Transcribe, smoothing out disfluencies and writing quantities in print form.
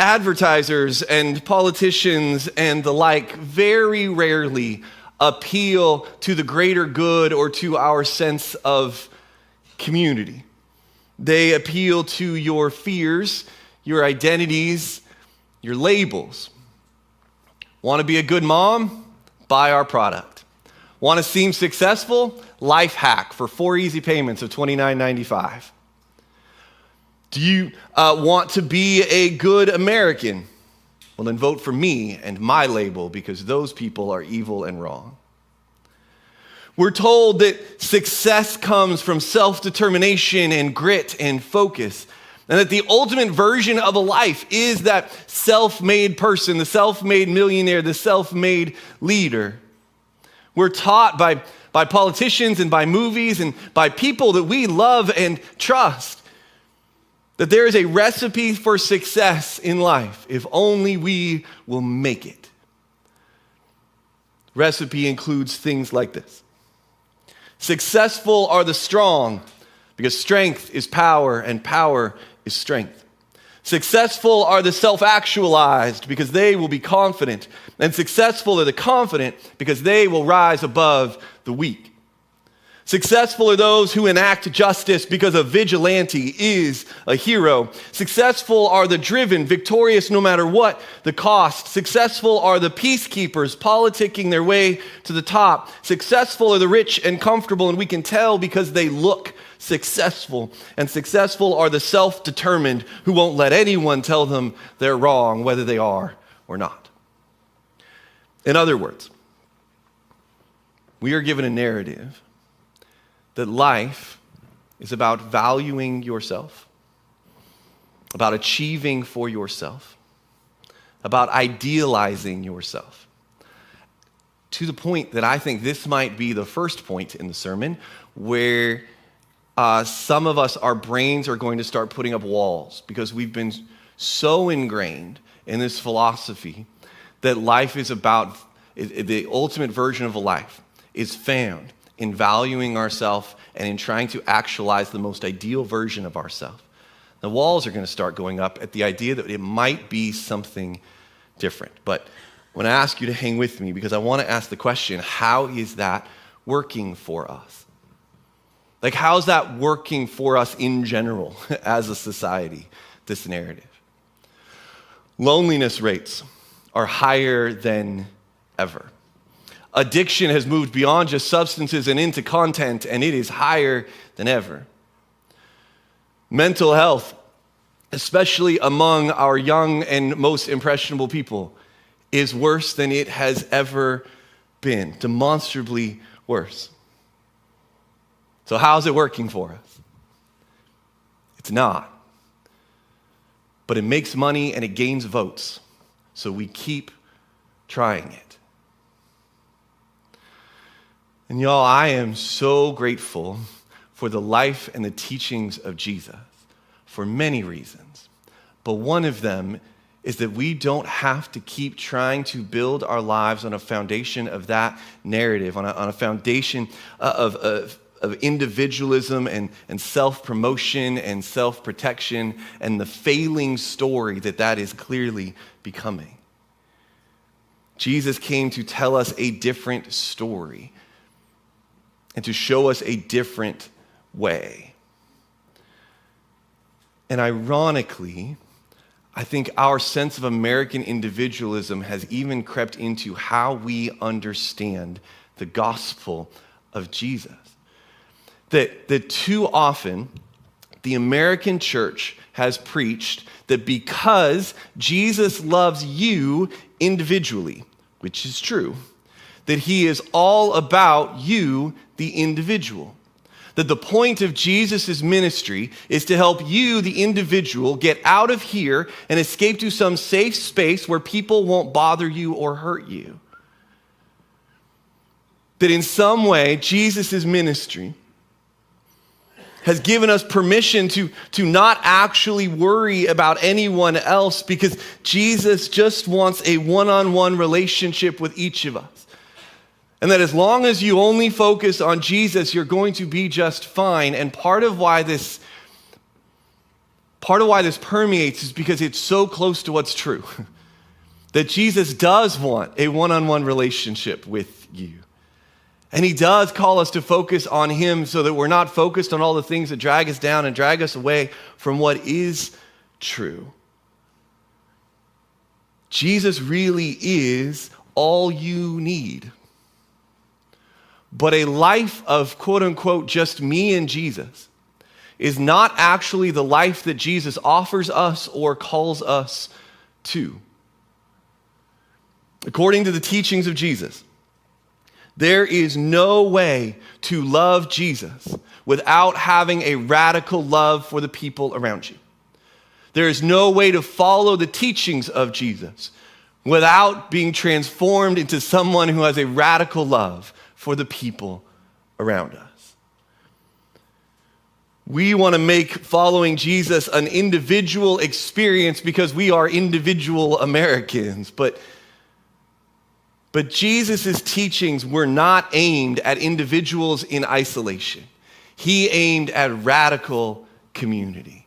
advertisers and politicians and the like very rarely appeal to the greater good or to our sense of community. They appeal to your fears, your identities, your labels. Want to be a good mom? Buy our product. Want to seem successful? Life hack for 4 easy payments of $29.95. Do you want to be a good American? Well, then vote for me and my label, because those people are evil and wrong. We're told that success comes from self-determination and grit and focus, and that the ultimate version of a life is that self-made person, the self-made millionaire, the self-made leader. We're taught by politicians and by movies and by people that we love and trust that there is a recipe for success in life if only we will make it. Recipe includes things like this. Successful are the strong, because strength is power and power is strength. Successful are the self-actualized, because they will be confident. And successful are the confident, because they will rise above the weak. Successful are those who enact justice, because a vigilante is a hero. Successful are the driven, victorious no matter what the cost. Successful are the peacekeepers, politicking their way to the top. Successful are the rich and comfortable, and we can tell because they look successful. And successful are the self-determined who won't let anyone tell them they're wrong, whether they are or not. In other words, we are given a narrative that life is about valuing yourself, about achieving for yourself, about idealizing yourself, to the point that I think this might be the first point in the sermon where some of us, our brains are going to start putting up walls because we've been so ingrained in this philosophy that life is about, the ultimate version of a life is found in valuing ourselves and in trying to actualize the most ideal version of ourselves. The walls are going to start going up at the idea that it might be something different. But I want to ask you to hang with me because I want to ask the question, how is that working for us? Like, how's that working for us in general as a society, this narrative? Loneliness rates are higher than ever. Addiction has moved beyond just substances and into content, and it is higher than ever. Mental health, especially among our young and most impressionable people, is worse than it has ever been, demonstrably worse. So how's it working for us? It's not. But it makes money and it gains votes, so we keep trying it. And y'all, I am so grateful for the life and the teachings of Jesus for many reasons. But one of them is that we don't have to keep trying to build our lives on a foundation of that narrative, on a foundation of individualism and self-promotion and self-protection and the failing story that is clearly becoming. Jesus came to tell us a different story and to show us a different way. And ironically, I think our sense of American individualism has even crept into how we understand the gospel of Jesus. That too often, the American church has preached that because Jesus loves you individually, which is true, that he is all about you, the individual. That the point of Jesus' ministry is to help you, the individual, get out of here and escape to some safe space where people won't bother you or hurt you. That in some way, Jesus' ministry has given us permission to not actually worry about anyone else because Jesus just wants a one-on-one relationship with each of us. And that as long as you only focus on Jesus, you're going to be just fine. And part of why this Part of why this permeates is because it's so close to what's true. That Jesus does want a one-on-one relationship with you. And he does call us to focus on him so that we're not focused on all the things that drag us down and drag us away from what is true. Jesus really is all you need. But a life of quote unquote just me and Jesus is not actually the life that Jesus offers us or calls us to. According to the teachings of Jesus, there is no way to love Jesus without having a radical love for the people around you. There is no way to follow the teachings of Jesus without being transformed into someone who has a radical love for the people around us. We want to make following Jesus an individual experience because we are individual Americans, but Jesus' teachings were not aimed at individuals in isolation. He aimed at radical community.